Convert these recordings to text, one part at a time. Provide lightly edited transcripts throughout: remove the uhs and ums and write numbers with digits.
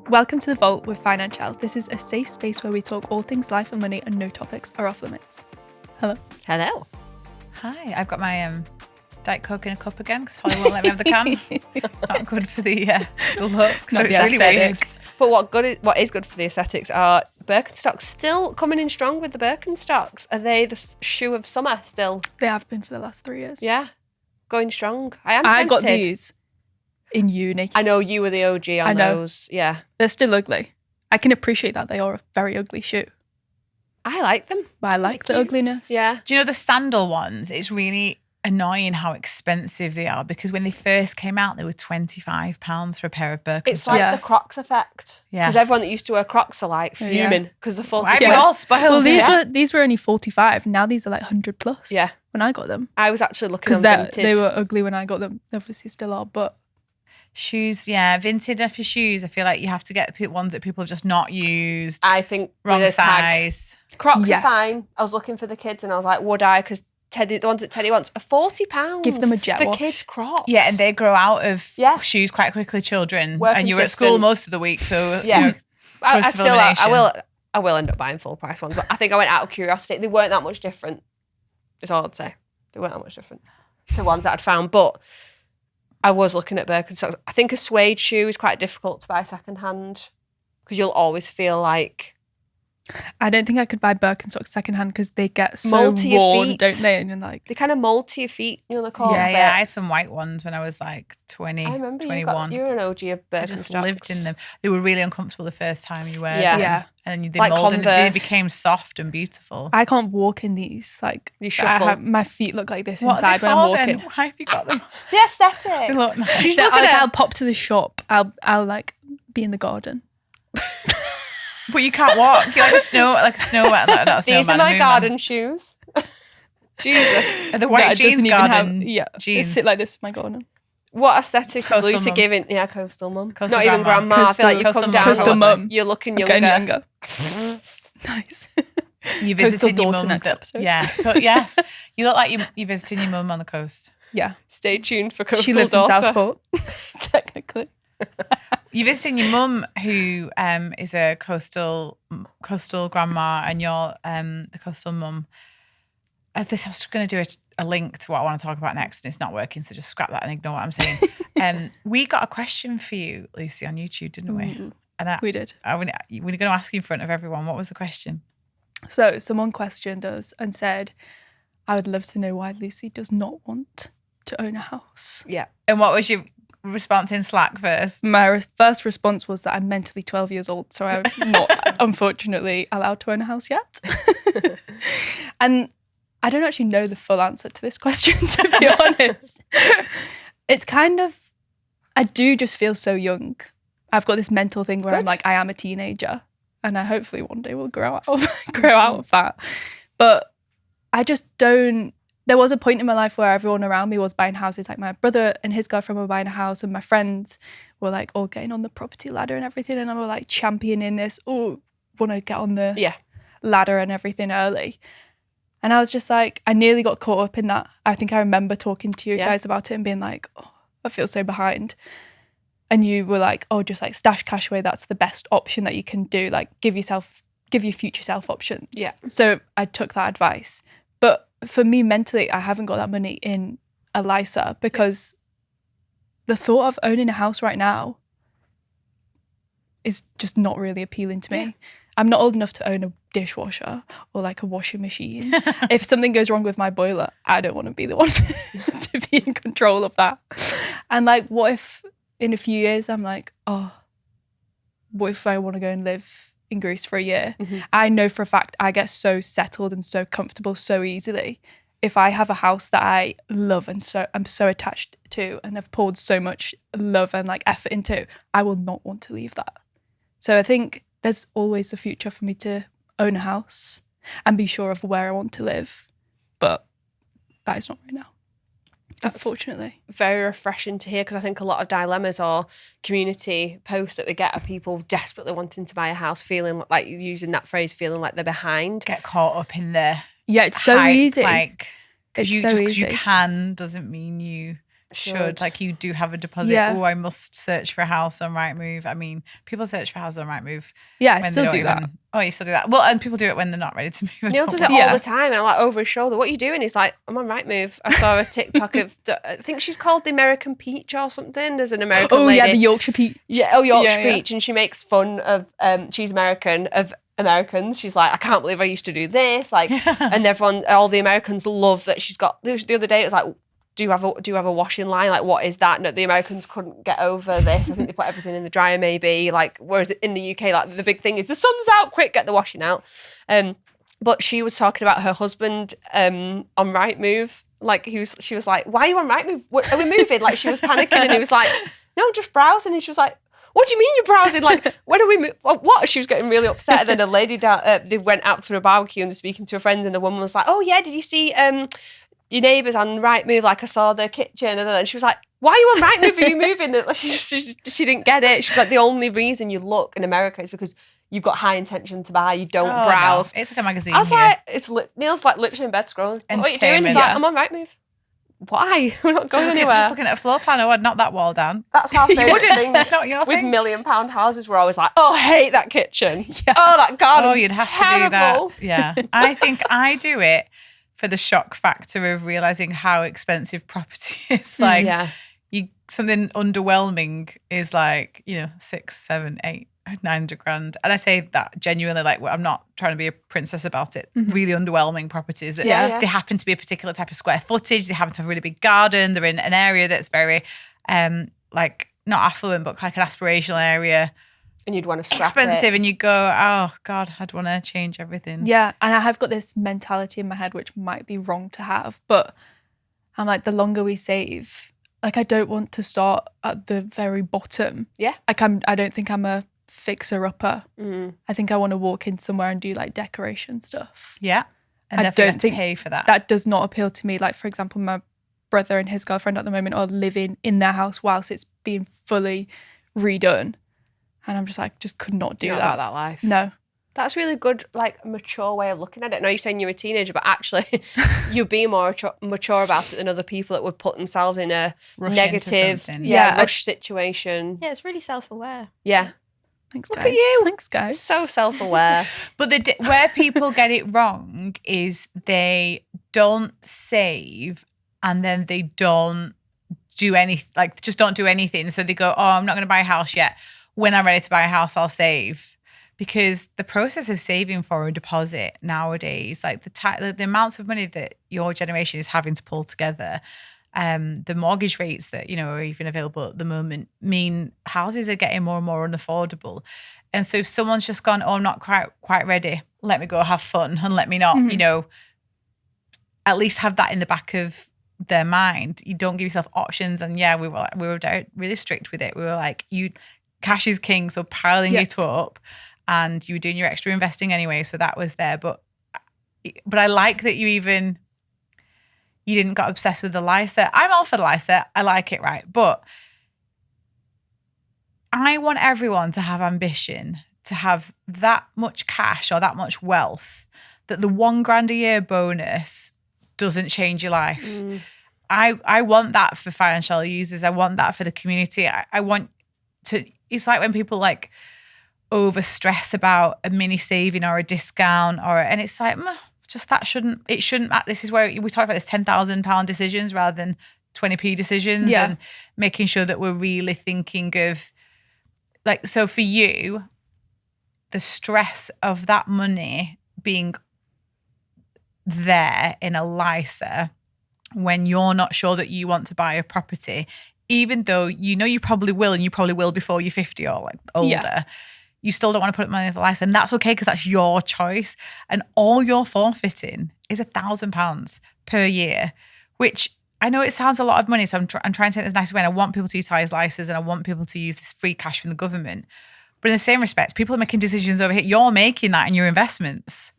Welcome to The Vault with Financial. This is a safe space where we talk all things life and money and no topics are off limits. Hello. Hello. Hi, I've got my Diet Coke in a cup again because Holly won't let me have the can. It's not good for the look. So Not it's the really weird. aesthetics. But what is good for the aesthetics are Birkenstocks. Still coming in strong with the Birkenstocks. Are they the shoe of summer still? They have been for the last 3 years. Yeah. Going strong. I am I tempted. got these in uni. I know you were the OG on I know. those. Yeah. They're still ugly. I can appreciate that they are a very ugly shoe, I like them. but I like the cute. ugliness. Yeah. Do you know the sandal ones? It's really annoying how expensive they are because when they first came out, they were £25 for a pair of Birkenstocks. It's like Yes. the Crocs effect. Yeah. Because everyone that used to wear Crocs are like Yeah. fuming because they're 40 Why are we quid. all spoiled? Well, here? these were only 45. Now these are like 100 plus. Yeah. When I got them, I was actually looking because on Vinted. they were ugly when I got them. They obviously still are, but Shoes, yeah, vintage for shoes. I feel like you have to get the ones that people have just not used. I think Wrong with a tag. size. Crocs Yes. are fine. I was looking for the kids and I was like, would I? Because the ones that Teddy wants are £40. Give them a jet for wash. kids' Crocs. Yeah, and they grow out of Yeah. shoes quite quickly, children. We're and you're at consistent. school most of the week, so Yeah. you know, I cross-elimination. will end up buying full price ones, but I think I went out of curiosity. They weren't that much different. That's all I'd say. They weren't that much different to ones that I'd found, but I was looking at Birkenstocks. I think a suede shoe is quite difficult to buy second hand because you'll always feel like I don't think I could buy Birkenstocks secondhand because they get so Mold to your worn, feet. don't they? And you're like, they kind of mold to your feet. You know, the core. Yeah, yeah. I had some white ones when I was like 20, I remember 21. you were an OG of I Birkenstocks. just lived in them. They were really uncomfortable the first time you wear Yeah. them. Yeah. And they Like molded and they Converse. became soft and beautiful. I can't walk in these. Like, You shuffle. my feet look like this What are they inside when I'm for then? walking. Why have you got them? The aesthetic. They look nice. She's So looking at I'll pop to the shop. I'll like be in the garden. But you can't walk. You're like a snowman. Not a These snowman, are a my moonman. garden shoes. Jesus. Are the white No, it jeans doesn't even garden have. Yeah, jeans. sit like this in my garden. What aesthetic is Coastal Lucy mum. giving? Yeah, coastal mum. Coastal Not even grandma. grandma. I feel like you've Coastal come mum. down. Coastal a- mum. You're looking I'm younger. getting younger. Nice. You Coastal visiting your daughter mum. next episode. Yeah. Yes. You look like you're visiting your mum on the coast. Yeah, Stay tuned for coastal she lives daughter. in Southport. Technically, You're visiting your mum, who is a coastal grandma, and you're the coastal mum. I was going to do a link to what I want to talk about next, and it's not working, so just scrap that and ignore what I'm saying. We got a question for you, Lucy, on YouTube, didn't we? Mm, And we did. we're going to ask you in front of everyone. What was the question? So someone questioned us and said, "I would love to know why Lucy does not want to own a house." Yeah. And what was your response in Slack first? My first response was that I'm mentally 12 years old, so I'm not, unfortunately, allowed to own a house yet. And I don't actually know the full answer to this question, to be honest. It's kind of, I do just feel so young. I've got this mental thing where I'm Good. like, I am a teenager, and I hopefully one day will grow out of that. But I just don't. There was a point in my life where everyone around me was buying houses. Like my brother and his girlfriend were buying a house, and my friends were like all getting on the property ladder and everything. And I was like championing this, want to get on the Yeah. ladder and everything early. And I was just like, I nearly got caught up in that. I think I remember talking to you Yeah. guys about it and being like, I feel so behind. And you were like, just like stash cash away. That's the best option that you can do. Like give your future self options. Yeah. So I took that advice. But for me mentally, I haven't got that money in a LISA because the thought of owning a house right now is just not really appealing to me. Yeah. I'm not old enough to own a dishwasher or like a washing machine. If something goes wrong with my boiler, I don't want to be the one to be in control of that. And like, what if in a few years I'm like, what if I want to go and live in Greece for a year? Mm-hmm. I know for a fact I get so settled and so comfortable so easily. If I have a house that I love and so I'm so attached to and have poured so much love and like effort into, I will not want to leave that. So I think there's always the future for me to own a house and be sure of where I want to live. But that is not right now, unfortunately. Very refreshing to hear because I think a lot of dilemmas or community posts that we get are people desperately wanting to buy a house, feeling like using that phrase, feeling like they're behind. Get caught up in the Yeah, it's so hype, easy. Like, It's you so just because you easy. can doesn't mean you should. Like you do have a deposit. Yeah. Oh, I must search for a house on Rightmove. I mean, people search for houses on Rightmove. Yeah, I when still they don't do that. even- Oh, you still do that. Well, and people do it when they're not ready to move. I Neil don't does want- it all Yeah. the time, and I'm like over his shoulder. What are you doing? He's like, I'm on Rightmove. I saw a TikTok of, I think she's called the American Peach or something. There's an American Oh lady. yeah, the Yorkshire Peach. Yeah, Yorkshire Yeah, yeah. Peach, and she makes fun of she's American of Americans. She's like, I can't believe I used to do this, like, and everyone, all the Americans love that she's got. The other day, it was like, do you have a washing line? Like, what is that? No, the Americans couldn't get over this. I think they put everything in the dryer, maybe. Like, whereas in the UK, like the big thing is the sun's out, quick, get the washing out. But she was talking about her husband on Rightmove. Like she was like, why are you on Rightmove? Are we moving? Like she was panicking, and he was like, no, just browsing. And she was like, what do you mean you're browsing? Like, when are we what? She was getting really upset. And then a lady they went out for a barbecue and was speaking to a friend, and the woman was like, oh yeah, did you see your neighbours on Rightmove? Like I saw their kitchen. And then she was like, why are you on Rightmove? Are you moving? Like, she didn't get it. She's like, the only reason you look in America is because you've got high intention to buy. You don't Oh, browse. no. It's like a magazine. I was here. like, Neil's like literally in bed scrolling. What are you doing? He's Entertainment. like, Yeah. I'm on Rightmove. Why? We're not going anywhere. Just looking at a floor plan. Oh, I'd knock that wall down. That's our favourite thing. It's not your With thing. £1 million houses, we're always like, oh, I hate that kitchen. Oh, that garden. Oh, you'd have terrible. to do that. Yeah. I think I do it for the shock factor of realizing how expensive property is. Like, yeah. something underwhelming is like, 6, 7, 8, 900 grand. And I say that genuinely, like, I'm not trying to be a princess about it. Really underwhelming properties that Yeah, yeah. they happen to be a particular type of square footage. They happen to have a really big garden. They're in an area that's very, like, not affluent, but like an aspirational area. And you'd want to scrap Expensive. it. And you go, oh God, I'd want to change everything. Yeah, and I have got this mentality in my head, which might be wrong to have, but I'm like, the longer we save, like, I don't want to start at the very bottom. Yeah. Like, I don't think I'm a fixer-upper. I think I want to walk in somewhere and do, like, decoration stuff. Yeah. And I therefore you don't have to think pay for that. That does not appeal to me. Like, for example, my brother and his girlfriend at the moment are living in their house whilst it's being fully redone. And I'm just like, just could not do You're that. not about that life. No. That's really good, like, mature way of looking at it. I know you're saying you're a teenager, but actually you're being more mature about it than other people that would put themselves in a Rush into negative, something. Yeah. rush situation. Yeah, it's really self-aware. Yeah. Thanks, Look guys. at you. Thanks, guys. So self-aware. But where people get it wrong is they don't save and then they don't do anything, like just don't do anything. So they go, oh, I'm not going to buy a house yet. When I'm ready to buy a house, I'll save. Because the process of saving for a deposit nowadays, like the amounts of money that your generation is having to pull together, the mortgage rates that, are even available at the moment mean houses are getting more and more unaffordable. And so if someone's just gone, oh, I'm not quite ready, let me go have fun and let me not, at least have that in the back of their mind. You don't give yourself options. And yeah, we were really strict with it. We were like, cash is king, so piling it up. And you were doing your extra investing anyway, so that was there. But I like that you didn't get obsessed with the LISA. I'm all for the LISA. I like it, right? But I want everyone to have ambition, to have that much cash or that much wealth, that the $1,000 a year bonus doesn't change your life. I want that for financial users. I want that for the community. I want to. It's like when people like over stress about a mini saving or a discount and it's like, just that shouldn't. This is where we talk about this £10,000 decisions rather than 20p decisions, and making sure that we're really thinking of, like, so for you, the stress of that money being there in a LISA when you're not sure that you want to buy a property, even though you probably will, and you probably will before you're 50 or like older, you still don't want to put money in the LISA, and that's okay because that's your choice. And all you're forfeiting is £1,000 per year, which I know it sounds a lot of money. So I'm trying to say it in this nice way. And I want people to utilise LISAs, and I want people to use this free cash from the government. But in the same respect, people are making decisions over here. You're making that in your investments.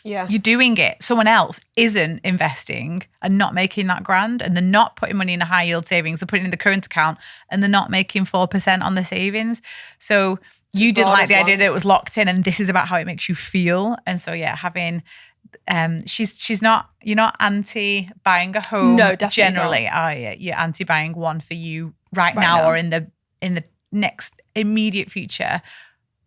Yeah. You're doing it. Someone else isn't investing and not making that grand, and they're not putting money in a high yield savings. They're putting it in the current account and they're not making 4% on the savings. So you didn't like the idea that it was locked in, and this is about how it makes you feel. And so, yeah, having She's not. You're not anti buying a home. No, definitely generally, not. are you? You're anti buying one for you right Right now now. or in the next immediate future.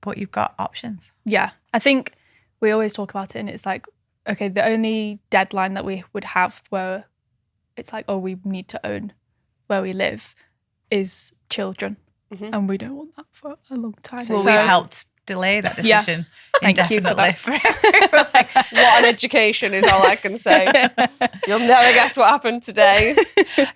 But you've got options. Yeah, I think we always talk about it, and it's like, okay, the only deadline that we would have where it's like, oh, we need to own where we live is children, and we don't want that for a long time. Well, we've helped delay that Yeah. decision Thank you for indefinitely. What an education is all I can say. You'll never guess what happened today.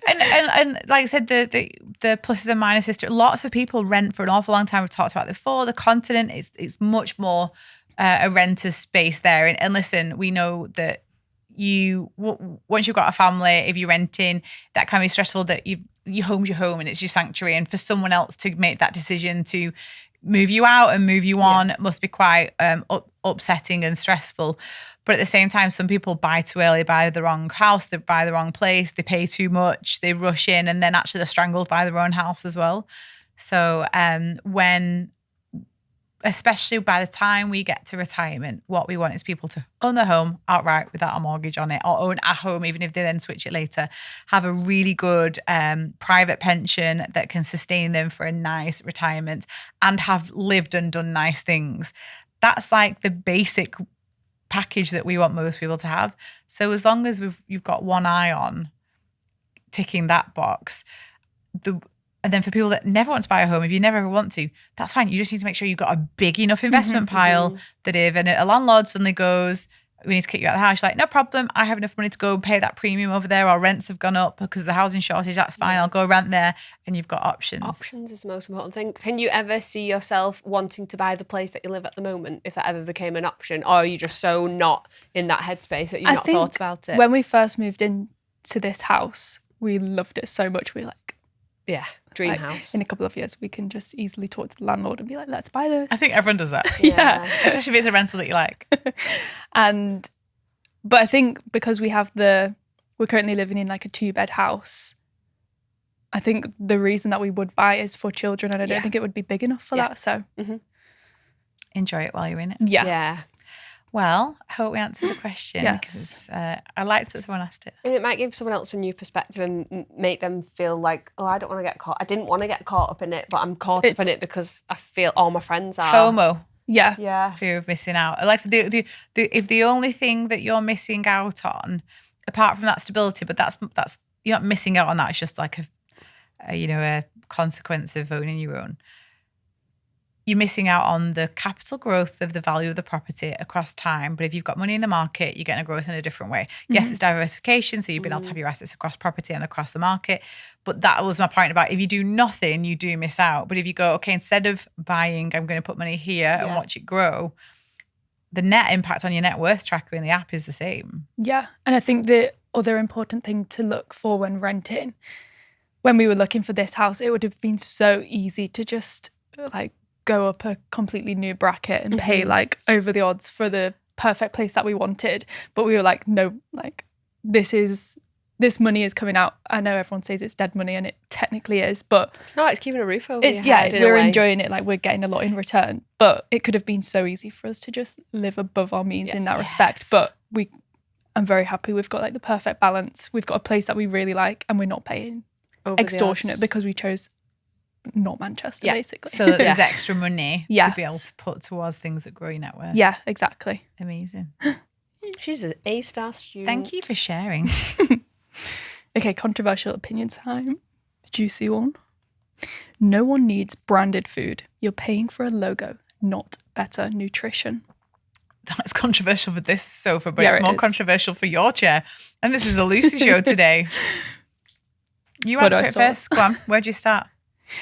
and like I said, the pluses and minuses to lots of people rent for an awful long time. We've talked about it before. The continent it's much more a renter's space there. And listen, we know that once you've got a family, if you're renting, that can be stressful. That your home's your home and it's your sanctuary. And for someone else to make that decision to move you out and move you on must be quite upsetting and stressful. But at the same time, some people buy too early, buy the wrong house, they buy the wrong place, they pay too much, they rush in, and then actually they're strangled by their own house as well. So especially by the time we get to retirement, what we want is people to own their home outright without a mortgage on it, or own a home, even if they then switch it later, have a really good private pension that can sustain them for a nice retirement, and have lived and done nice things. That's like the basic package that we want most people to have. So as long as you've got one eye on ticking that box, and then for people that never want to buy a home, if you never ever want to, that's fine. You just need to make sure you've got a big enough investment pile that if a landlord suddenly goes, we need to kick you out of the house, you're like, no problem, I have enough money to go and pay that premium over there, or rents have gone up because of the housing shortage, that's fine, I'll go rent there, and you've got options. Options is the most important thing. Can you ever see yourself wanting to buy the place that you live at the moment, if that ever became an option? Or are you just so not in that headspace that you've not thought about it? When we first moved into this house, we loved it so much. We were like, yeah, dream like, house. in a couple of years, we can just easily talk to the landlord and be like, let's buy this. I think everyone does that. Yeah. Especially if it's a rental that you like. But I think because we're currently living in like a 2-bed house, I think the reason that we would buy is for children, and I don't think it would be big enough for that. So Enjoy it while you're in it. Yeah. Well, I hope we answered the question. Yes. Because I liked that someone asked it. And it might give someone else a new perspective and make them feel like, oh, I don't want to get caught. I didn't want to get caught up in it, but I'm caught up in it because I feel all my friends are. FOMO. Yeah. Yeah. Fear of missing out. Like if the only thing that you're missing out on, apart from that stability, but that's you're not missing out on that. It's just like a consequence of owning your own. You're missing out on the capital growth of the value of the property across time. But if you've got money in the market, you're getting a growth in a different way. Yes, it's diversification. So you've been able to have your assets across property and across the market. But that was my point about if you do nothing, you do miss out. But if you go, okay, instead of buying, I'm going to put money here and watch it grow, the net impact on your net worth tracker in the app is the same. Yeah. And I think the other important thing to look for when renting, when we were looking for this house, it would have been so easy to just like go up a completely new bracket and pay like over the odds for the perfect place that we wanted. But we were like, no, like this money is coming out. I know everyone says it's dead money, and it technically is, but it's keeping a roof over your yeah, head in a we're way. enjoying it. Like we're getting a lot in return, but it could have been so easy for us to just live above our means in that respect. But I'm very happy we've got like the perfect balance. We've got a place that we really like, and we're not paying Over extortionate because we chose not Manchester, basically. So that there's extra money to Yes. be able to put towards things that grow your net worth. Yeah, exactly. Amazing. She's an A-star student. Thank you for sharing. Okay, controversial opinion time. Juicy one. No one needs branded food. You're paying for a logo, not better nutrition. That's controversial for this sofa, but Yeah, it's it more is. controversial for your chair. And this is a Lucy show today. You Where do answer I it start? first. Go on. Where'd you start?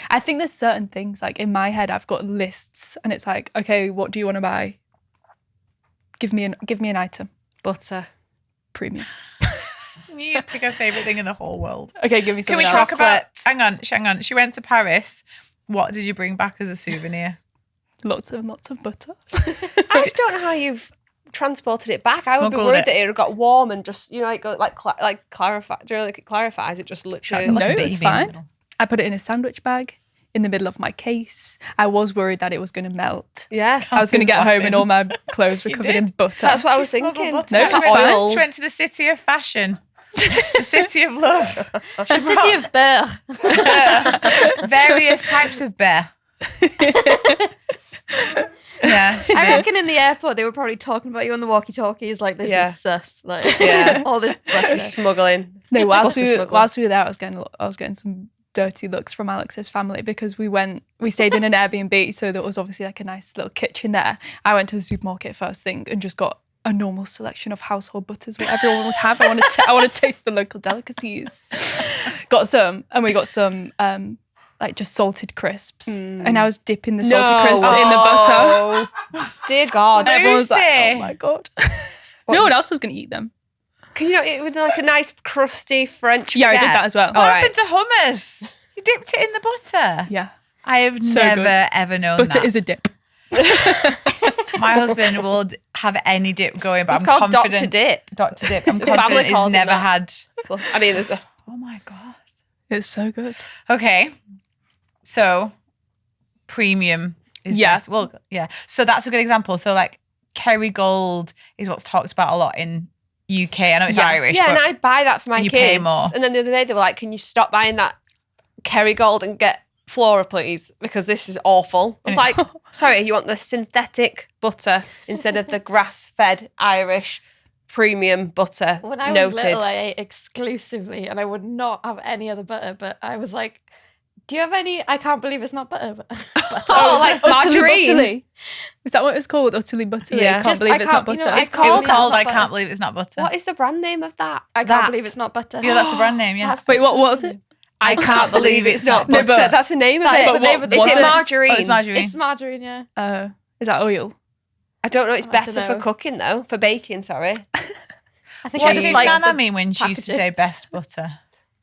I think there's certain things, like in my head, I've got lists, and it's like, okay, what do you want to buy? Give me an item. Butter. Premium. You pick her favourite thing in the whole world. Okay, give me Can we something else. talk about... Hang on. She went to Paris. What did you bring back as a souvenir? Lots of butter. I just don't know how you've transported it back. I would be Smuggled worried it. that it would got warm and just, clarify. Do you know, like it clarifies? It just literally. Shut up, No, like a it was baby in the fine. middle. I put it in a sandwich bag. in the middle of my case. I was worried that it was going to melt. Yeah. I was going to get home and all my clothes were You covered did. in butter. That's what I was She smuggled thinking. butter. No, It's it's like fine. oil. She went to the city of fashion, the city of love. The city of beurre. Various types of bear. Yeah, she I did. reckon in the airport they were probably talking about you on the walkie-talkies. Like, this Yeah. is sus. Like, Yeah. all this butter. Smuggling. No, Butter smuggler. whilst we were there, I was getting some dirty looks from Alex's family because we stayed in an Airbnb, so there was obviously like a nice little kitchen there. I went to the supermarket first thing and just got a normal selection of household butters, what everyone would have. I want to taste the local delicacies. Got some, and we got some like just salted crisps, and I was dipping the salted crisps in the butter. Dear God. Everyone was like, Lucy. "Oh my God!" No one else was going to eat them. Can you not eat with like a nice crusty French Yeah, I did baguette? that as well. What All happened to hummus? You dipped it in the butter. Yeah, I have So never good. ever known butter that. is a dip. My husband will have any dip going, but It's I'm called confident. Dr. Dip. Dr. Dip. I'm family confident calls he's it never that. had. Well, I mean, there's Oh my God. It's so good. Okay. So premium is Yeah. best. Well, yeah. So that's a good example. So like Kerrygold is what's talked about a lot in UK. I know it's Yes. Irish. yeah, but and I buy that for my you pay kids. more. And then the other day they were like, "Can you stop buying that Kerrygold and get Flora, please? Because this is awful." I was like, "Sorry, you want the synthetic butter instead of the grass-fed Irish premium butter?" When I was little, I ate exclusively, and I would not have any other butter. But I was like, "Do you have any?" I can't believe it's not butter. Oh, like Utterly margarine. butterly. Is that what it was called? Utterly butterly. Yeah. I can't believe it's not you butter. know, It's It was called- called not I butter. Can't Believe It's Not Butter. What is the brand name of that? I can't That. believe it's not butter. Yeah, that's the brand name, yeah. Wait, what was it? I can't believe it's not No, butter. but- That's the name of That it. is the name of the Is it butter. margarine? Oh, it's margarine. It's margarine, yeah. Is that oil? I don't know. It's I better don't for know. cooking though. For baking, sorry. I think What I did just like Nana the mean when she used to packaging. say best butter?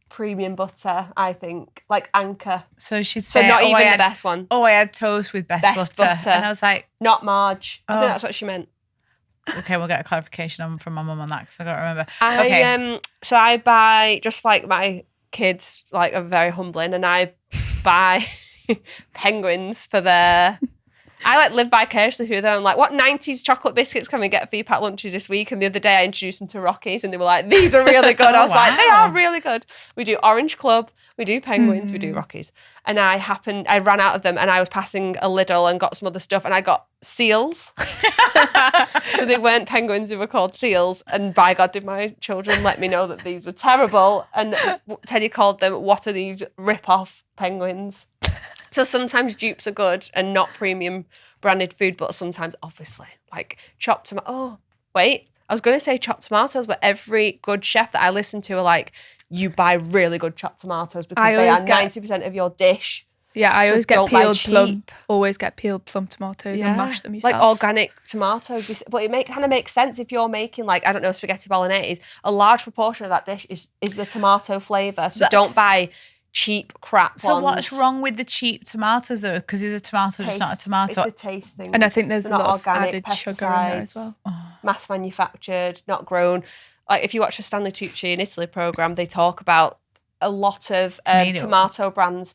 Premium butter, I think. Like Anchor. So she'd So say, not oh, even I the had, best one. Oh, I had toast with best, Best butter. And I was like, Not Marge. I Oh. think that's what she meant. okay, we'll get a clarification from my mum on that because I don't remember. I Okay. So I buy, just like my kids like are very humbling, and I buy penguins for their I like live vicariously through them. I'm like, what 90s chocolate biscuits can we get for your packed lunches this week? And the other day I introduced them to Rockies and they were like, these are really good. I was like, they wow. are really good. We do Orange Club, we do Penguins, we do Rockies. And I ran out of them and I was passing a Lidl and got some other stuff and I got seals. So they weren't penguins, they were called seals. And by God, did my children let me know that these were terrible. And Teddy called them, what are these rip-off penguins? So sometimes dupes are good and not premium branded food, but sometimes obviously like chopped tomato. Oh, wait, I was going to say chopped tomatoes, but every good chef that I listen to are like, you buy really good chopped tomatoes because I they are always get- 90% of your dish. Yeah, I So always get don't buy peeled plum. cheap. Always get peeled plum tomatoes and mash them yourself. Like organic tomatoes. But it kind of makes sense if you're making like, I don't know, spaghetti bolognese. A large proportion of that dish is the tomato flavour. So That's- don't buy cheap crap So ones. what's wrong with the cheap tomatoes though? Because is a tomato just not a Taste. tomato? It's the taste thing. And I think there's They're a not lot of organic, added sugar in there as pesticides. well. Mass manufactured, not grown. Like if you watch the Stanley Tucci in Italy program, they talk about a lot of tomato brands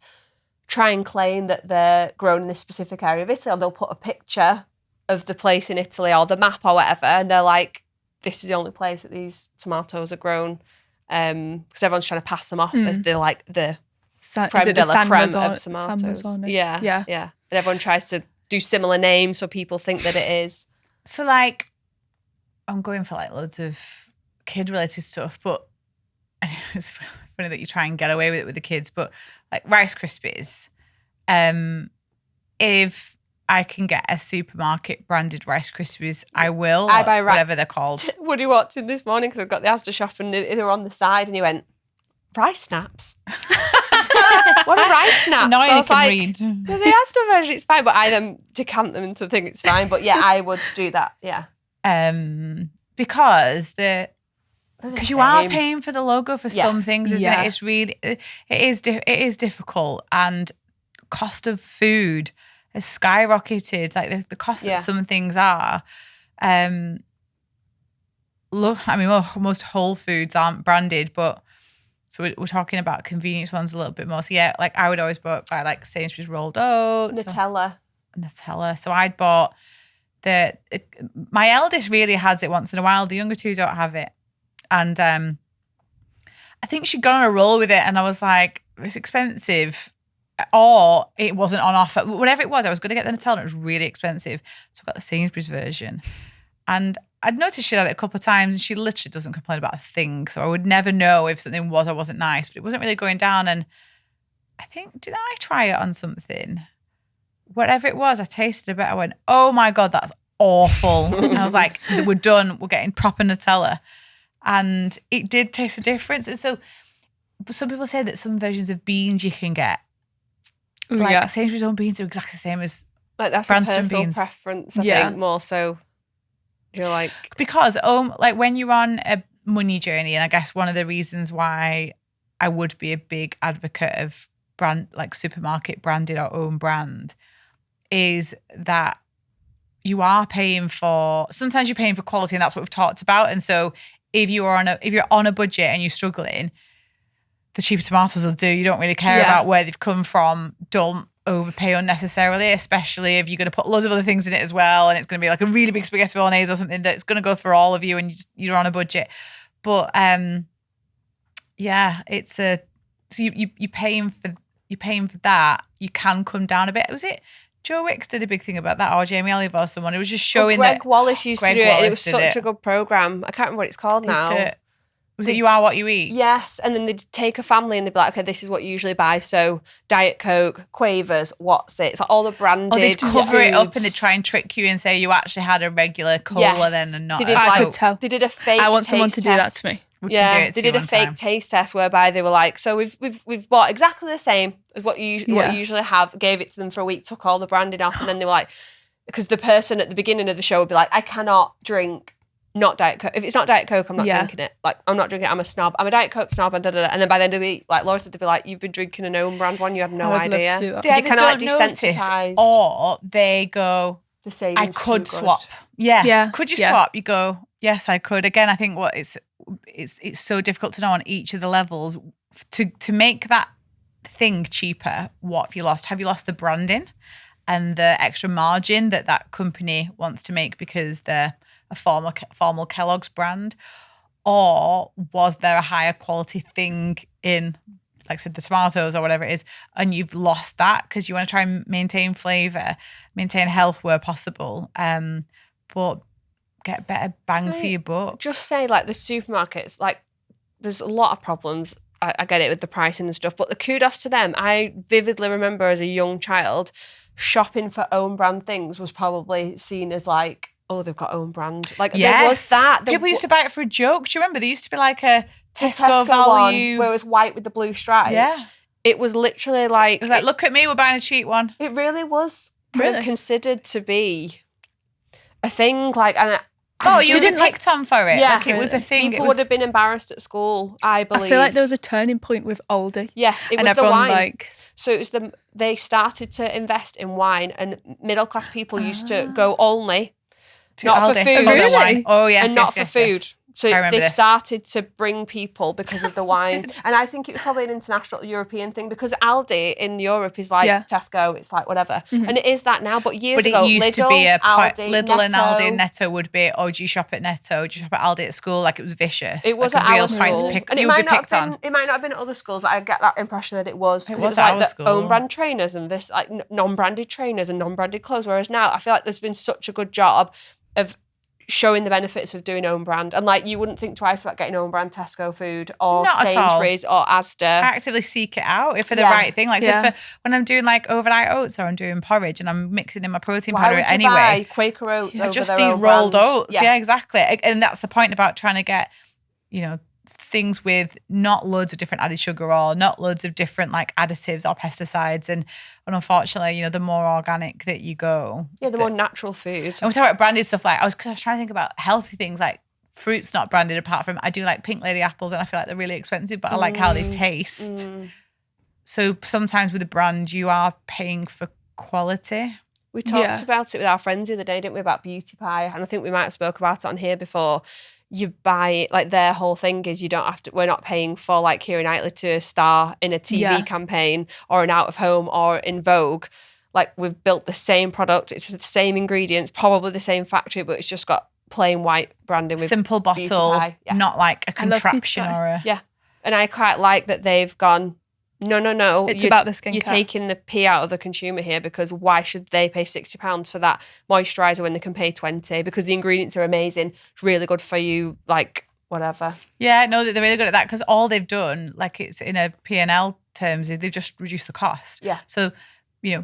try and claim that they're grown in this specific area of Italy, or they'll put a picture of the place in Italy or the map or whatever, and they're like, this is the only place that these tomatoes are grown, because everyone's trying to pass them off as the like the creme Is it de the la San creme Marzano- of San tomatoes. Marzano? Yeah, Yeah. yeah. And everyone tries to do similar names so people think that it is. So like, I'm going for like loads of kid related stuff, but it's funny that you try and get away with it with the kids. But like Rice Krispies, if I can get a supermarket branded Rice Krispies, I will. I buy whatever they're called. Woody walked in this morning because I've got the Asda shop and they were on the side and he went, rice snaps? What are rice snaps? No, So I I was can like, read. "No, the Asda version, it's fine. But I then decant them into think it's fine. But yeah, I would do that. Yeah. Because you are Same. paying for the logo for Yeah. some things, isn't Yeah. it? It's really it is difficult, and cost of food has skyrocketed. Like the cost Yeah. that some things are. Look, I mean, well, most Whole Foods aren't branded, but So we're talking about convenience ones a little bit more. So yeah, like I would always buy like Sainsbury's rolled oats. Nutella. So I'd bought my eldest really has it once in a while. The younger two don't have it. And I think she'd gone on a roll with it and I was like, it's expensive. Or it wasn't on offer. Whatever it was, I was going to get the Nutella and it was really expensive. So I got the Sainsbury's version. And I'd noticed she'd had it a couple of times and she literally doesn't complain about a thing. So I would never know if something was or wasn't nice, but it wasn't really going down. And I think, did I try it on something? Whatever it was, I tasted a bit. I went, oh my God, that's awful. And I was like, we're done. We're getting proper Nutella. And it did taste a difference. And so some people say that some versions of beans you can get, like Sainsbury's own beans are exactly the same as like that's Branston a personal beans. preference, I think, more so. You're like, because like when you're on a money journey, and I guess one of the reasons why I would be a big advocate of brand, like supermarket branded or own brand, is that you are paying for, sometimes you're paying for quality, and that's what we've talked about. And so if you're on a budget and you're struggling, the cheaper tomatoes will do. You don't really care about where they've come from. Don't overpay unnecessarily, especially if you're going to put loads of other things in it as well, and it's going to be like a really big spaghetti bolognese or something that's going to go for all of you, and you're on a budget. But it's so you're paying for that. You can come down a bit. Was it Joe Wicks did a big thing about that, or Jamie Olive or someone? It was just showing Greg that Wallace used to do it, and it was such a a good program. I can't remember what it's called now. Was it You Are What You Eat? Yes, and then they'd take a family and they'd be like, okay, this is what you usually buy. So Diet Coke, Quavers, what's it? It's like all the branded Or they'd cover it up and they'd foods. try and trick you and say you actually had a regular cola then and not They did I Coke. could tell. They did a fake I want someone taste to do that test. to me. We can do it They to you did a one fake time. taste test whereby they were like, so we've bought exactly the same as what you usually have, gave it to them for a week, took all the branding off, and then they were like, because the person at the beginning of the show would be like, I cannot drink not Diet Coke. If it's not Diet Coke, I'm not drinking it. Like, I'm not drinking it. I'm a snob. I'm a Diet Coke snob and da-da-da. And then by the end of the week, like Laura said, they'd be like, you've been drinking an own brand one. You had no I would love idea. to do that. You kind of like don't notice, desensitized. or they go, The savings I could too good. swap. Yeah. Could you Yeah. swap? You go, yes, I could. Again, I think it's so difficult to know on each of the levels to make that thing cheaper. What have you lost? Have you lost the branding and the extra margin that company wants to make because they're a formal Kellogg's brand? Or was there a higher quality thing in, like I said, the tomatoes or whatever it is, and you've lost that because you want to try and maintain flavour, maintain health where possible, but get better bang for your buck? Just say, like, the supermarkets, like, there's a lot of problems. I get it with the pricing and stuff, but the kudos to them. I vividly remember as a young child, shopping for own brand things was probably seen as like, oh, they've got own brand. Like, there was that. People used to buy it for a joke. Do you remember? There used to be like a Tesco one value. where it was white with the blue stripes. Yeah. It was literally like... It was like, look at me, we're buying a cheap one. It really was kind of Really? considered to be a thing. Like, and Oh, you didn't, were picked on for it. Yeah. Like it was a thing. people It was, would have been embarrassed at school, I believe. I feel like there was a turning point with Aldi. Yes, it and was the everyone wine. like, So it was they started to invest in wine, and middle class people used to go only, not for Aldi. food, For their Really? wine. Oh, yes. and not for food. So I remember they this. started to bring people because of the wine. And I think it was probably an international European thing because Aldi in Europe is like Yeah. Tesco, it's like whatever. And it is that now, but years But ago, it used Lidl, to be a Aldi, Lidl and Aldi and Netto. Netto would be, oh, do you shop at Netto? Do you shop at Aldi at school? Like it was vicious. It was like at a real our point school. to pick. And it You would might be not picked have on. been, it might not have been at other schools, but I get that impression that it was. 'Cause It it was was at like our the school. own brand trainers and this like non-branded trainers and non-branded clothes. Whereas now I feel like there's been such a good job of showing the benefits of doing own brand. And like you wouldn't think twice about getting own brand Tesco food or Not at all. Sainsbury's or Asda. Actively seek it out if for the Yeah. right thing. Like so Yeah. for when I'm doing like overnight oats or I'm doing porridge and I'm mixing in my protein Why powder would you anyway. buy Quaker Oats Yeah, over just their these own rolled brand? oats. Yeah, exactly. And that's the point about trying to get, things with not loads of different added sugar or not loads of different like additives or pesticides. And unfortunately, the more organic that you go. Yeah, the more natural food. And we're talking about branded stuff. Like I was trying to think about healthy things like fruit's not branded apart from I do like pink lady apples and I feel like they're really expensive, but I like how they taste. So sometimes with a brand, you are paying for quality. We talked Yeah. about it with our friends the other day, didn't we, about beauty pie? And I think we might have spoke about it on here before. you buy, like, their whole thing is we're not paying for like Keira Knightley to star in a TV campaign or an out of home or in Vogue. Like, we've built the same product, it's the same ingredients, probably the same factory, but it's just got plain white branding with simple bottle, not like a contraption or a... Yeah. And I quite like that they've gone, no. It's about the skincare. You're taking the pee out of the consumer here, because why should they pay £60 for that moisturiser when they can pay 20? Because the ingredients are amazing. It's really good for you, like, whatever. Yeah, no, they're really good at that, because all they've done, like, it's in a P&L terms, they've just reduced the cost. Yeah. So,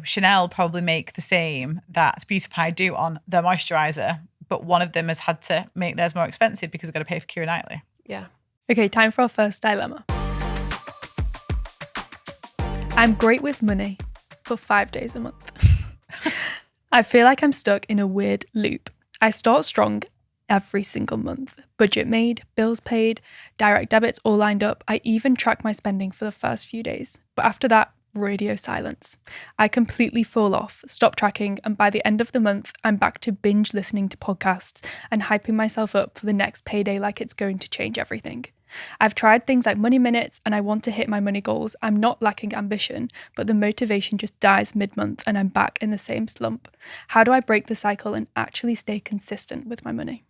Chanel probably make the same that Beauty Pie do on their moisturiser, but one of them has had to make theirs more expensive because they've got to pay for Keira Knightley. Yeah. Okay, time for our first dilemma. I'm great with money for 5 days a month. I feel like I'm stuck in a weird loop. I start strong every single month. Budget made, bills paid, direct debits all lined up. I even track my spending for the first few days. But after that, radio silence. I completely fall off, stop tracking, and by the end of the month, I'm back to binge listening to podcasts and hyping myself up for the next payday like it's going to change everything. I've tried things like money minutes and I want to hit my money goals. I'm not lacking ambition, but the motivation just dies mid-month and I'm back in the same slump. How do I break the cycle and actually stay consistent with my money?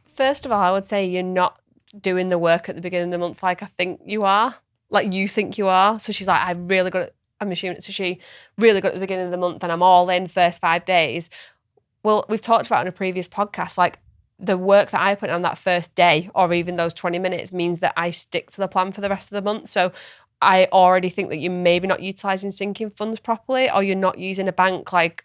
First of all, I would say you're not doing the work at the beginning of the month like I think you are. Like, you think you are. So she's like, I'm assuming it's she, really good at the beginning of the month and I'm all in first 5 days. Well, we've talked about in a previous podcast, like, the work that I put on that first day or even those 20 minutes means that I stick to the plan for the rest of the month. So I already think that you're maybe not utilising sinking funds properly, or you're not using a bank like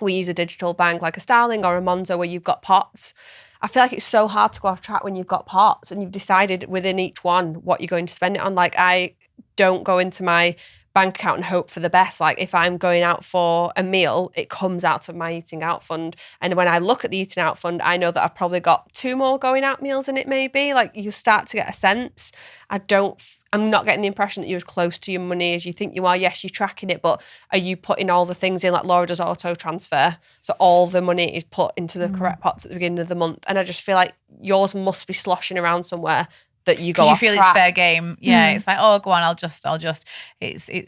we use a digital bank like a Starling or a Monzo where you've got pots. I feel like it's so hard to go off track when you've got pots and you've decided within each one what you're going to spend it on. Like, I don't go into my bank account and hope for the best. Like, if I'm going out for a meal, it comes out of my eating out fund. And when I look at the eating out fund, I know that I've probably got 2 more going out meals in it maybe. Like, you start to get a sense. I'm not getting the impression that you're as close to your money as you think you are. Yes, you're tracking it, but are you putting all the things in? Like, Laura does auto transfer, so all the money is put into the correct pots at the beginning of the month. And I just feel like yours must be sloshing around somewhere that you go off you feel track. It's fair game. Yeah, it's like, oh, go on, I'll just.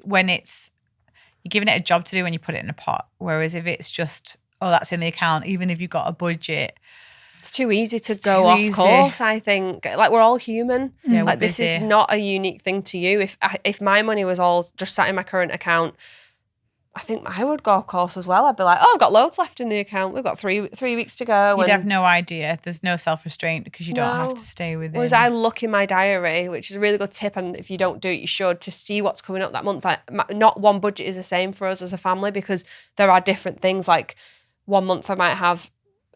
When it's you're giving it a job to do when you put it in a pot. Whereas if it's just, oh, that's in the account, even if you've got a budget. It's too easy to go off course, I think. Like, we're all human. Yeah, like, this is not a unique thing to you. If my money was all just sat in my current account, I think I would go off course as well. I'd be like, oh, I've got loads left in the account. We've got three weeks to go. You'd have no idea. There's no self-restraint because you don't have to stay within. Whereas I look in my diary, which is a really good tip, and if you don't do it, you should, to see what's coming up that month. Not one budget is the same for us as a family because there are different things. Like, one month I might have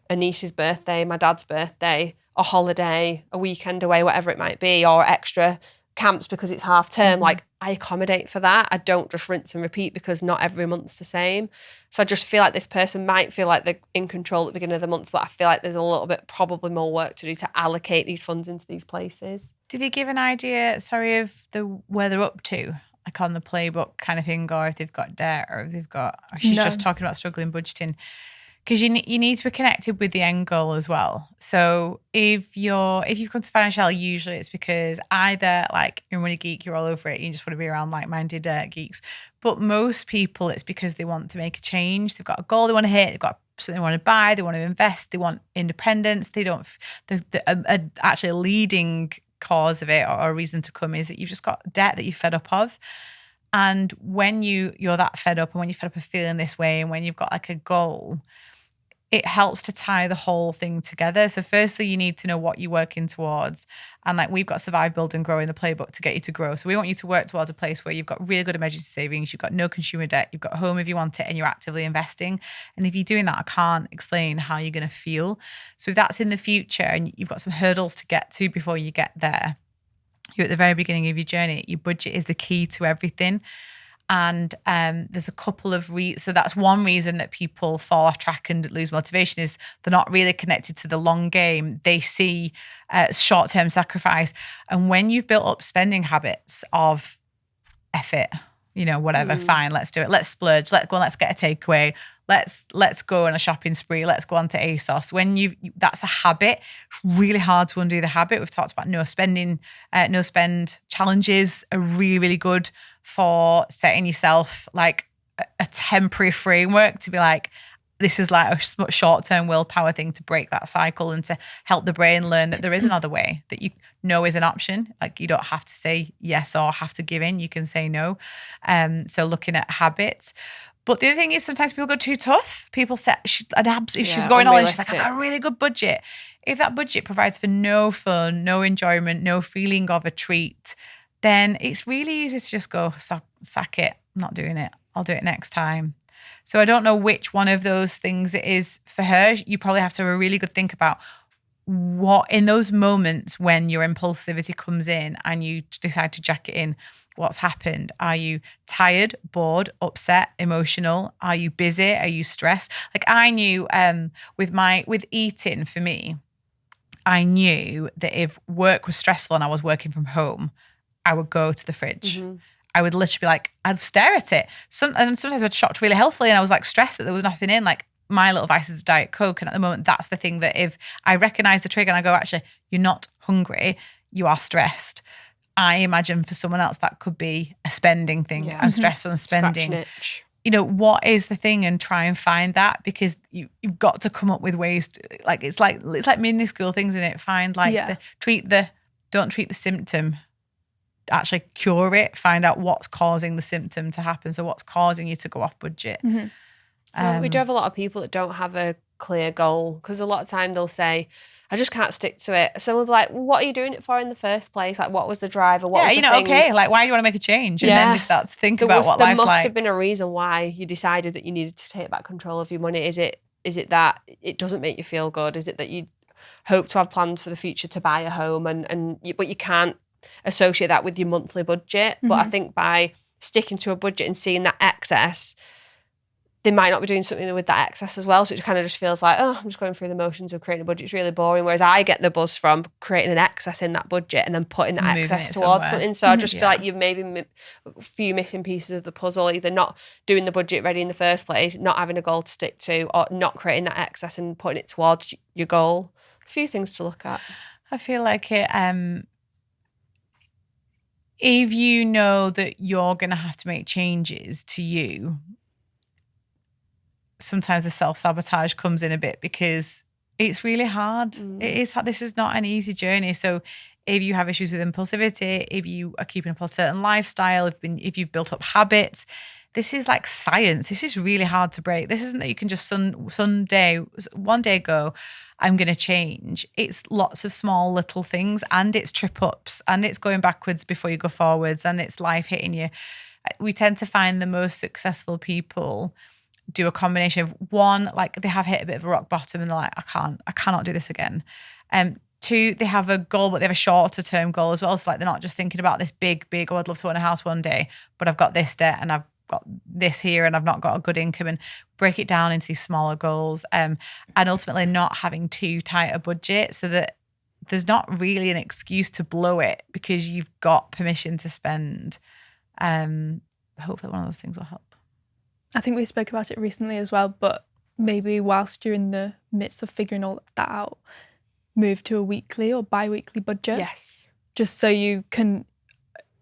a niece's birthday, my dad's birthday, a holiday, a weekend away, whatever it might be, or extra camps because it's half term. Like, I accommodate for that. I don't just rinse and repeat because not every month's the same. So I just feel like this person might feel like they're in control at the beginning of the month, but I feel like there's a little bit probably more work to do to allocate these funds into these places. Do they give an idea, of where they're up to? Like, on the playbook kind of thing, or if they've got debt, or if they've got, or she's just talking about struggling budgeting. Because you need to be connected with the end goal as well. So if you've come to Financial, usually it's because either, like, you're a money geek, you're all over it, you just want to be around like-minded geeks. But most people, it's because they want to make a change. They've got a goal they want to hit. They've got something they want to buy. They want to invest. They want independence. They don't. Actually, a leading cause of it or a reason to come is that you've just got debt that you're fed up of. And when you're that fed up, and when you're fed up of feeling this way, and when you've got like a goal, it helps to tie the whole thing together. So firstly, you need to know what you're working towards. And like, we've got Survive, Build and Grow in the playbook to get you to grow. So we want you to work towards a place where you've got really good emergency savings, you've got no consumer debt, you've got a home if you want it, and you're actively investing. And if you're doing that, I can't explain how you're going to feel. So if that's in the future and you've got some hurdles to get to before you get there, you're at the very beginning of your journey, your budget is the key to everything. And there's a couple of so that's one reason that people fall off track and lose motivation, is they're not really connected to the long game. They see short-term sacrifice. And when you've built up spending habits of F it, whatever, fine, let's do it. Let's splurge. Let's get a takeaway. let's go on a shopping spree. Let's go on to ASOS. When that's a habit, it's really hard to undo the habit. We've talked about no spend challenges are really, really good for setting yourself like a temporary framework to be like, this is like a short-term willpower thing to break that cycle and to help the brain learn that there is another way, that you know is an option. Like you don't have to say yes or have to give in. You can say no. So looking at habits. But the other thing is sometimes people go too tough. People set if she's going all in, she's like, I've got a really good budget. If that budget provides for no fun, no enjoyment, no feeling of a treat, then it's really easy to just go, sack it. I'm not doing it. I'll do it next time. So I don't know which one of those things it is for her. You probably have to have a really good think about what in those moments when your impulsivity comes in and you decide to jack it in, what's happened? Are you tired, bored, upset, emotional? Are you busy? Are you stressed? Like I knew with eating for me, I knew that if work was stressful and I was working from home, I would go to the fridge. Mm-hmm. I would literally be like, I'd stare at it. And sometimes I'd shocked really healthily and I was like stressed that there was nothing in. Like my little vice is Diet Coke. And at the moment, that's the thing that if I recognize the trigger and I go, actually, you're not hungry, you are stressed. I imagine for someone else that could be a spending thing. Yeah. I'm stressed on spending. You know, what is the thing, and try and find that, because you've got to come up with ways to, like, it's like minuscule things in it. Find like don't treat the symptom. Actually cure it, find out what's causing the symptom to happen. So what's causing you to go off budget. Mm-hmm. We do have a lot of people that don't have a clear goal, because a lot of time they'll say, I just can't stick to it. So we'll be like, well, what are you doing it for in the first place? Like, what was the driver? What was the thing? Okay, like, why do you want to make a change? And then they start to think about what life's like. There must have been a reason why you decided that you needed to take back control of your money. Is it that it doesn't make you feel good? Is it that you hope to have plans for the future to buy a home but you can't associate that with your monthly budget? But I think by sticking to a budget and seeing that excess, they might not be doing something with that excess as well. So it kind of just feels like, oh, I'm just going through the motions of creating a budget. It's really boring. Whereas I get the buzz from creating an excess in that budget and then putting that excess towards something. So I just feel like you've maybe a few missing pieces of the puzzle, either not doing the budget ready in the first place, not having a goal to stick to, or not creating that excess and putting it towards your goal. A few things to look at. I feel like it, if you know that you're going to have to make changes to you, sometimes the self-sabotage comes in a bit, because it's really hard. It is hard. This is not an easy journey. So if you have issues with impulsivity, if you are keeping up a certain lifestyle, if you've built up habits, this is like science. This is really hard to break. This isn't that you can just one day go, I'm going to change. It's lots of small little things, and it's trip ups, and it's going backwards before you go forwards, and it's life hitting you. We tend to find the most successful people do a combination of one, like they have hit a bit of a rock bottom and they're like, I cannot do this again. Two, they have a goal, but they have a shorter term goal as well. So like they're not just thinking about this big, oh, I'd love to own a house one day, but I've got this debt and I've got this here and I've not got a good income, and break it down into these smaller goals. And ultimately not having too tight a budget so that there's not really an excuse to blow it, because you've got permission to spend. Hopefully one of those things will help. I think we spoke about it recently as well, but maybe whilst you're in the midst of figuring all that out, move to a weekly or bi-weekly budget. Yes. Just so you can,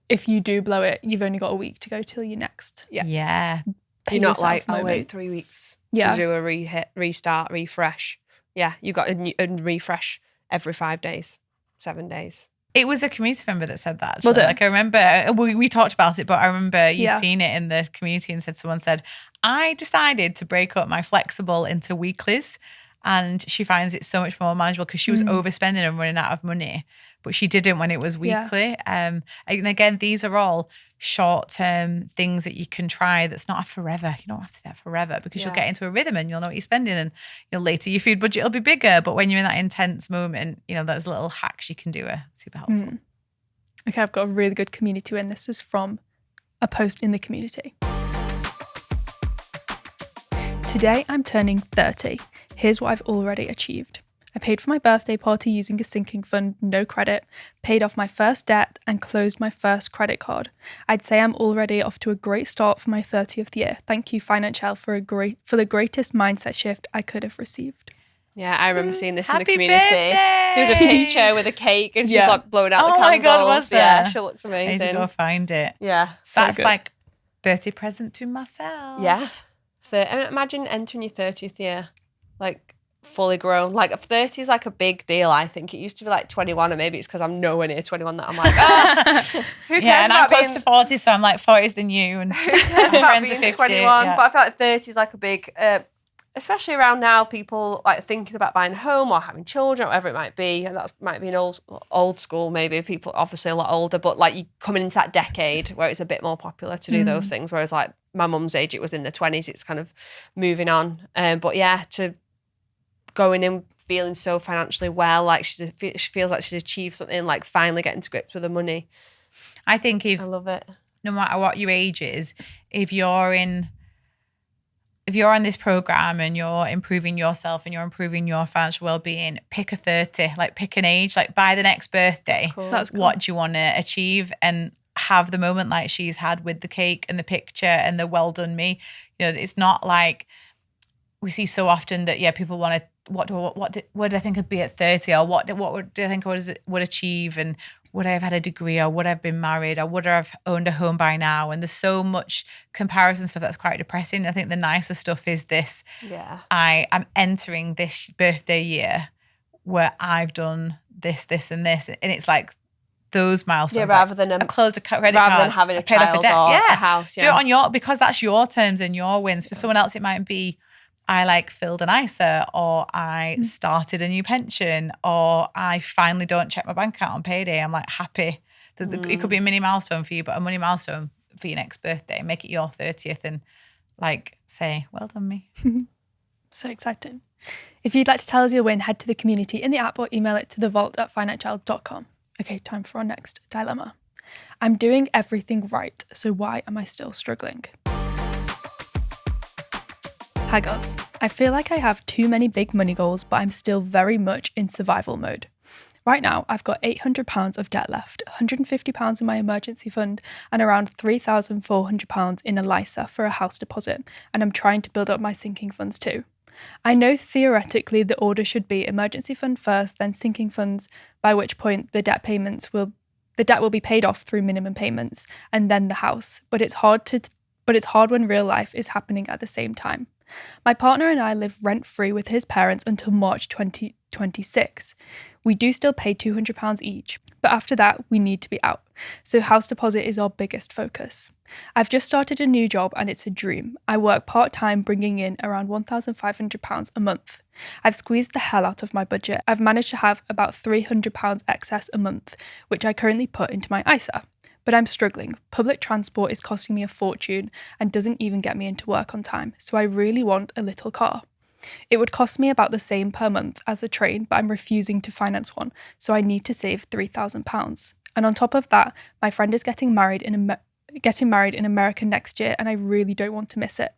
if you do blow it, you've only got a week to go till your next. Yeah. You're not like, oh, wait 3 weeks to do a restart, refresh. Yeah, you got a refresh every 5 days, 7 days. It was a community member that said that. Actually. Was it? Like I remember, we talked about it, but I remember you'd seen it in the community and someone said, I decided to break up my flexible into weeklies, and she finds it so much more manageable because she was overspending and running out of money, but she didn't when it was weekly. And again, these are all short-term things that you can try. That's not a forever. You don't have to do that forever, because you'll get into a rhythm and you'll know what you're spending, and later your food budget will be bigger. But when you're in that intense moment, those little hacks you can do are super helpful. Okay, I've got a really good community win. This is from a post in the community. Today I'm turning 30. Here's what I've already achieved. I paid for my birthday party using a sinking fund, no credit, paid off my first debt, and closed my first credit card. I'd say I'm already off to a great start for my 30th year. Thank you, Financial, for the greatest mindset shift I could have received. Yeah, I remember seeing this in the Happy community. birthday! There was a picture with a cake and she's Yeah. like blowing out the Oh candles. my God, was Yeah, there? she looks I need to amazing. go find it. Yeah. That's good. like birthday present to myself. Yeah. I mean, imagine entering your 30th year, like fully grown. Like 30 is like a big deal, I think. It used to be like 21, and maybe it's because I'm nowhere near 21 that I'm like, who cares Yeah, and I'm about close being, to 40, so I'm like 40's the new, and who cares about friends are being 50. 21? Yeah. But I feel like 30 is like a big, especially around now, people like thinking about buying a home or having children, whatever it might be. And that might be an old school, maybe people obviously a lot older, but like you coming into that decade where it's a bit more popular to do those things. Whereas like my mum's age, it was in the 20s, it's kind of moving on. But yeah, to going in feeling so financially well, like she feels like she's achieved something, like finally getting to grips with the money. I think I love it. no matter what your age is, if you're on this program and you're improving yourself and you're improving your financial well-being, pick a 30, like pick an age, like by the next birthday, That's cool. what do you want to achieve? And have the moment like she's had with the cake and the picture and the well done me. You know, it's not like we see so often that, people want to, what do I think I'd be at 30, or what do I think I would achieve, and would I have had a degree, or would I have been married, or would I have owned a home by now? And there's so much comparison stuff that's quite depressing. I think the nicer stuff is this. Yeah. I am entering this birthday year where I've done this, and this, and it's like those milestones. Yeah, rather than I've closed a credit rather card, than having a I've paid off child debt. or a house. Do it on because that's your terms and your wins. For someone else, it might be, I like filled an ISA, or I started a new pension, or I finally don't check my bank account on payday. I'm like happy. It could be a mini milestone for you, but a money milestone for your next birthday. Make it your 30th and like say, well done me. So exciting. If you'd like to tell us your win, head to the community in the app or email it to thevault@financial.com. Okay, time for our next dilemma. I'm doing everything right, so why am I still struggling? Hi girls, I feel like I have too many big money goals, but I'm still very much in survival mode. Right now, I've got £800 of debt left, £150 in my emergency fund, and around £3,400 in a LISA for a house deposit, and I'm trying to build up my sinking funds too. I know theoretically the order should be emergency fund first, then sinking funds, by which point the debt will be paid off through minimum payments, and then the house. But it's hard when real life is happening at the same time. My partner and I live rent-free with his parents until March 2026. We do still pay £200 each, but after that, we need to be out. So house deposit is our biggest focus. I've just started a new job and it's a dream. I work part-time, bringing in around £1,500 a month. I've squeezed the hell out of my budget. I've managed to have about £300 excess a month, which I currently put into my ISA. But I'm struggling. Public transport is costing me a fortune and doesn't even get me into work on time, so I really want a little car. It would cost me about the same per month as a train, but I'm refusing to finance one, so I need to save £3,000. And on top of that, my friend is getting married in America next year, and I really don't want to miss it.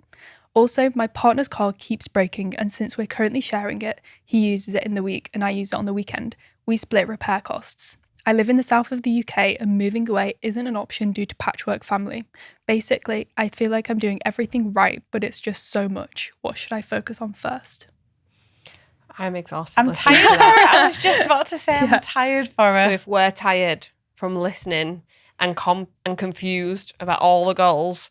Also, my partner's car keeps breaking, and since we're currently sharing it, he uses it in the week and I use it on the weekend. We split repair costs. I live in the south of the UK and moving away isn't an option due to patchwork family. Basically, I feel like I'm doing everything right, but it's just so much. What should I focus on first? I'm exhausted. I'm listening tired to for that. it. I was just about to say I'm tired for So it. if we're tired from listening and confused about all the goals,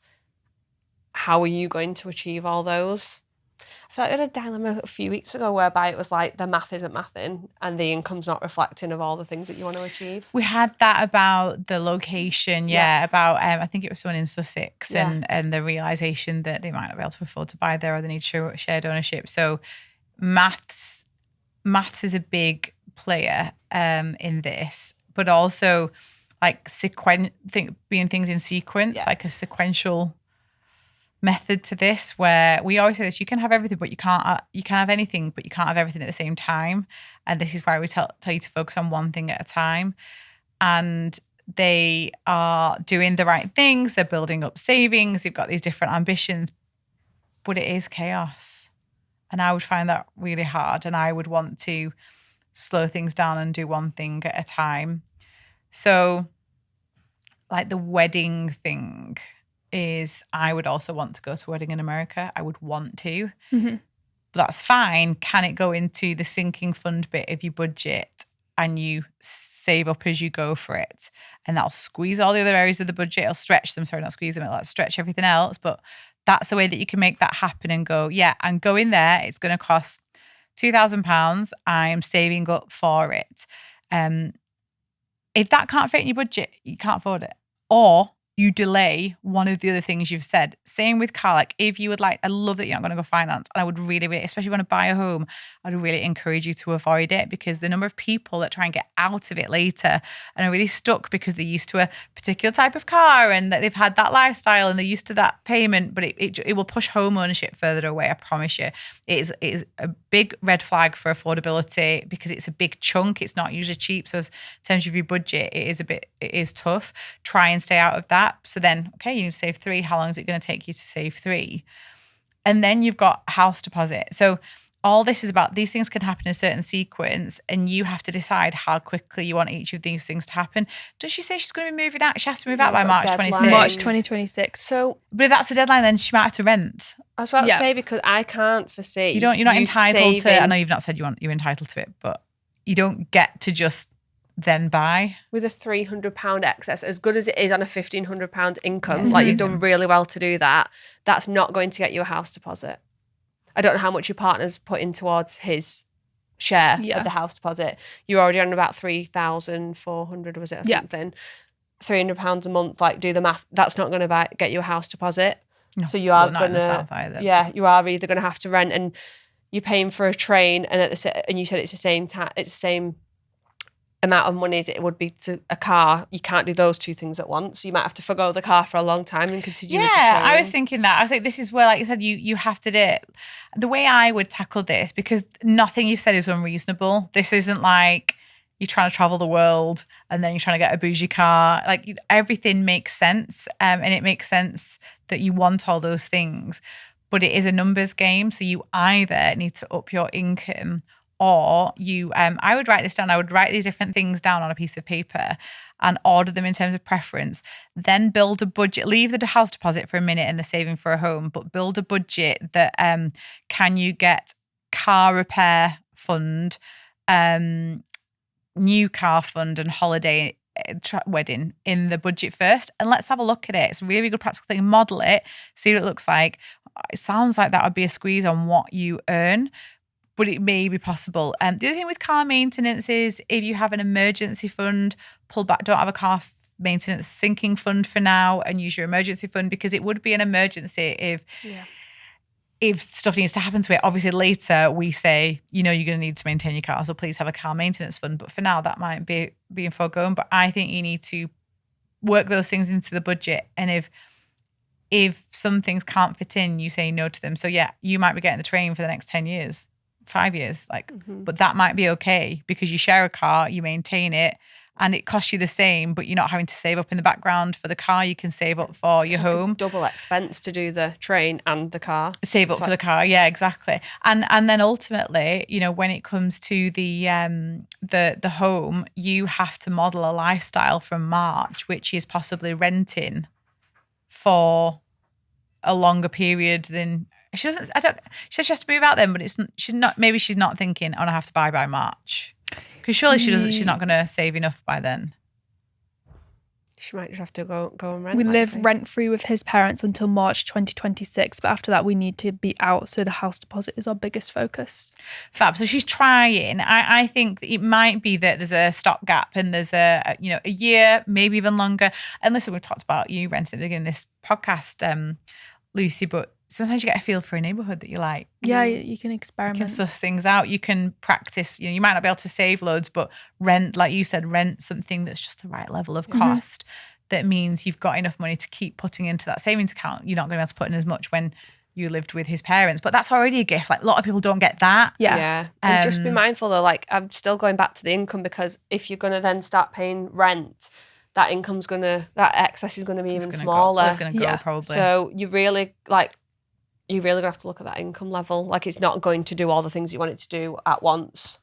how are you going to achieve all those? I feel like we had a dilemma a few weeks ago whereby it was like the math isn't mathing and the income's not reflecting of all the things that you want to achieve. We had that about the location, about I think it was someone in Sussex, Yeah. and the realisation that they might not be able to afford to buy there, or they need shared ownership. So maths is a big player in this, but also like being things in sequence, like a sequential method to this, where we always say this: you can have everything, but you can't have anything, but you can't have everything at the same time. And this is why we tell you to focus on one thing at a time. And they are doing the right things. They're building up savings. They've got these different ambitions, but it is chaos. And I would find that really hard. And I would want to slow things down and do one thing at a time. So like the wedding thing is, I would also want to go to a wedding in America. I would want to. Mhm. But that's fine. Can it go into the sinking fund bit of your budget and you save up as you go for it? And that'll squeeze all the other areas of the budget. It'll stretch them. Sorry, not squeeze them. It'll like stretch everything else. But that's a way that you can make that happen and go, yeah, and go in there. It's going to cost £2,000. I'm saving up for it. If that can't fit in your budget, you can't afford it. Or you delay one of the other things you've said. Same with car. Like if you would like, I love that you're not going to go finance. And I would really, really, especially when I buy a home, I'd really encourage you to avoid it, because the number of people that try and get out of it later and are really stuck because they're used to a particular type of car and that they've had that lifestyle and they're used to that payment, but it will push home ownership further away. I promise you. It is a big red flag for affordability because it's a big chunk. It's not usually cheap. So in terms of your budget, it is tough. Try and stay out of that. So then, okay, you need to save 3. How long is it going to take you to save 3? And then you've got house deposit. So all this is about, these things can happen in a certain sequence and you have to decide how quickly you want each of these things to happen. Does she say she's going to be moving out? She has to move out by March 26th. March 2026. So, but if that's the deadline, then she might have to rent. I was about to say, because I can't foresee. You're not entitled to, saving. I know you've not said you're entitled to it, but you don't get to just then buy. With a £300 excess, as good as it is on a £1,500 income, like you've done really well to do that, that's not going to get you a house deposit. I don't know how much your partner's put in towards his share of the house deposit. You're already on about 3,400, was it, or something? £300 a month, like do the math, that's not going to get you a house deposit. No, so you are going to, you are either going to have to rent, and you're paying for a train, and and you said it's the same amount of money as it would be to a car. You can't do those two things at once. So you might have to forgo the car for a long time and continue with the train. I was thinking that. I was like, this is where, like you said, you have to do it. The way I would tackle this, because nothing you've said is unreasonable. This isn't like you're trying to travel the world and then you're trying to get a bougie car. Like everything makes sense. And it makes sense that you want all those things. But it is a numbers game. So you either need to up your income, or you, I would write this down. I would write these different things down on a piece of paper and order them in terms of preference. Then build a budget. Leave the house deposit for a minute and the saving for a home, but build a budget that can you get car repair fund, new car fund, and holiday wedding in the budget first. And let's have a look at it. It's a really good practical thing. Model it, see what it looks like. It sounds like that would be a squeeze on what you earn, but it may be possible. The other thing with car maintenance is if you have an emergency fund, pull back, don't have a car maintenance sinking fund for now and use your emergency fund, because it would be an emergency if stuff needs to happen to it. Obviously later we say, you're going to need to maintain your car, so please have a car maintenance fund. But for now that might be being foregone. But I think you need to work those things into the budget. And if some things can't fit in, you say no to them. So yeah, you might be getting the train for the next 10 years. 5 years, but that might be okay because you share a car, you maintain it, and it costs you the same, but you're not having to save up in the background for the car. You can save up for your home. Double expense to do the train and the car. Save up for the car, yeah, exactly. And then ultimately, when it comes to the home, you have to model a lifestyle from March, which is possibly renting for a longer period than. She doesn't. She says she has to move out then, but she's not. Maybe she's not thinking, I have to buy by March, because surely she doesn't. She's not going to save enough by then. She might just have to go and rent. We live rent free with his parents until March 2026, but after that we need to be out. So the house deposit is our biggest focus. Fab. So she's trying. I think it might be that there's a stopgap and there's a year, maybe even longer. And listen, we've talked about you renting at the beginning of this podcast, Lucy, but sometimes you get a feel for a neighbourhood that you like. Yeah, you can experiment. You can suss things out. You can practice. You might not be able to save loads, but rent, like you said, rent something that's just the right level of cost. That means you've got enough money to keep putting into that savings account. You're not going to be able to put in as much when you lived with his parents, but that's already a gift. Like a lot of people don't get that. Yeah. And just be mindful though, like I'm still going back to the income, because if you're going to then start paying rent, that excess is going to be even smaller. It's going to go probably. So you really you're really gonna have to look at that income level. Like, it's not going to do all the things you want it to do at once.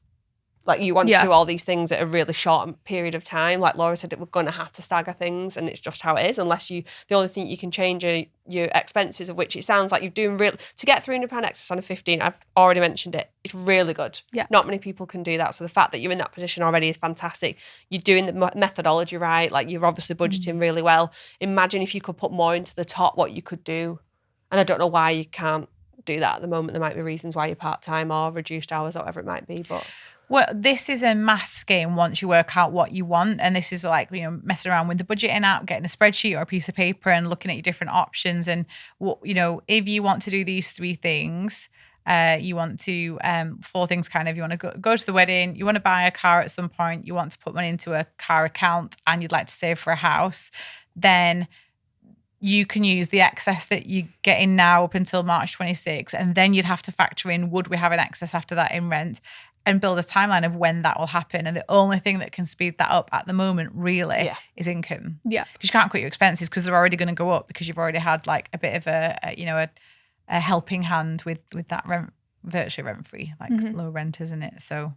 Like, you want to do all these things at a really short period of time. Like Laura said, we're going to have to stagger things, and it's just how it is. Unless the only thing you can change are your expenses, of which it sounds like you're doing to get £300 excess on a 15. I've already mentioned it. It's really good. Yeah. Not many people can do that. So the fact that you're in that position already is fantastic. You're doing the methodology right. Like, you're obviously budgeting really well. Imagine if you could put more into the top, what you could do. And I don't know why you can't do that at the moment. There might be reasons why you're part-time or reduced hours or whatever it might be, but... Well, this is a maths game once you work out what you want. And this is like, messing around with the budgeting app, getting a spreadsheet or a piece of paper and looking at your different options. And, if you want to do these 3 things, you want to, 4 things kind of, you want to go to the wedding, you want to buy a car at some point, you want to put money into a car account, and you'd like to save for a house, then you can use the excess that you're getting now up until March 26. And then you'd have to factor in, would we have an excess after that in rent? And build a timeline of when that will happen. And the only thing that can speed that up at the moment really is income. Yeah. Because you can't cut your expenses because they're already going to go up because you've already had like a bit of a helping hand with that rent, virtually rent-free, like low rent, isn't it? So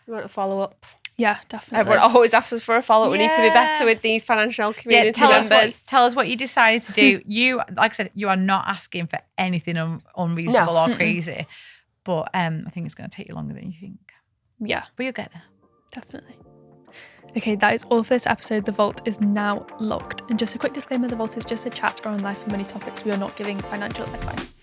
You want a follow-up? Yeah, definitely. Everyone always asks us for a follow-up. We need to be better with these financial community members. Tell us what you decided to do. You, like I said, you are not asking for anything unreasonable or crazy. But I think it's going to take you longer than you think. Yeah. But you'll get there. Definitely. Okay, that is all for this episode. The vault is now locked. And just a quick disclaimer, the vault is just a chat around life and money topics. We are not giving financial advice.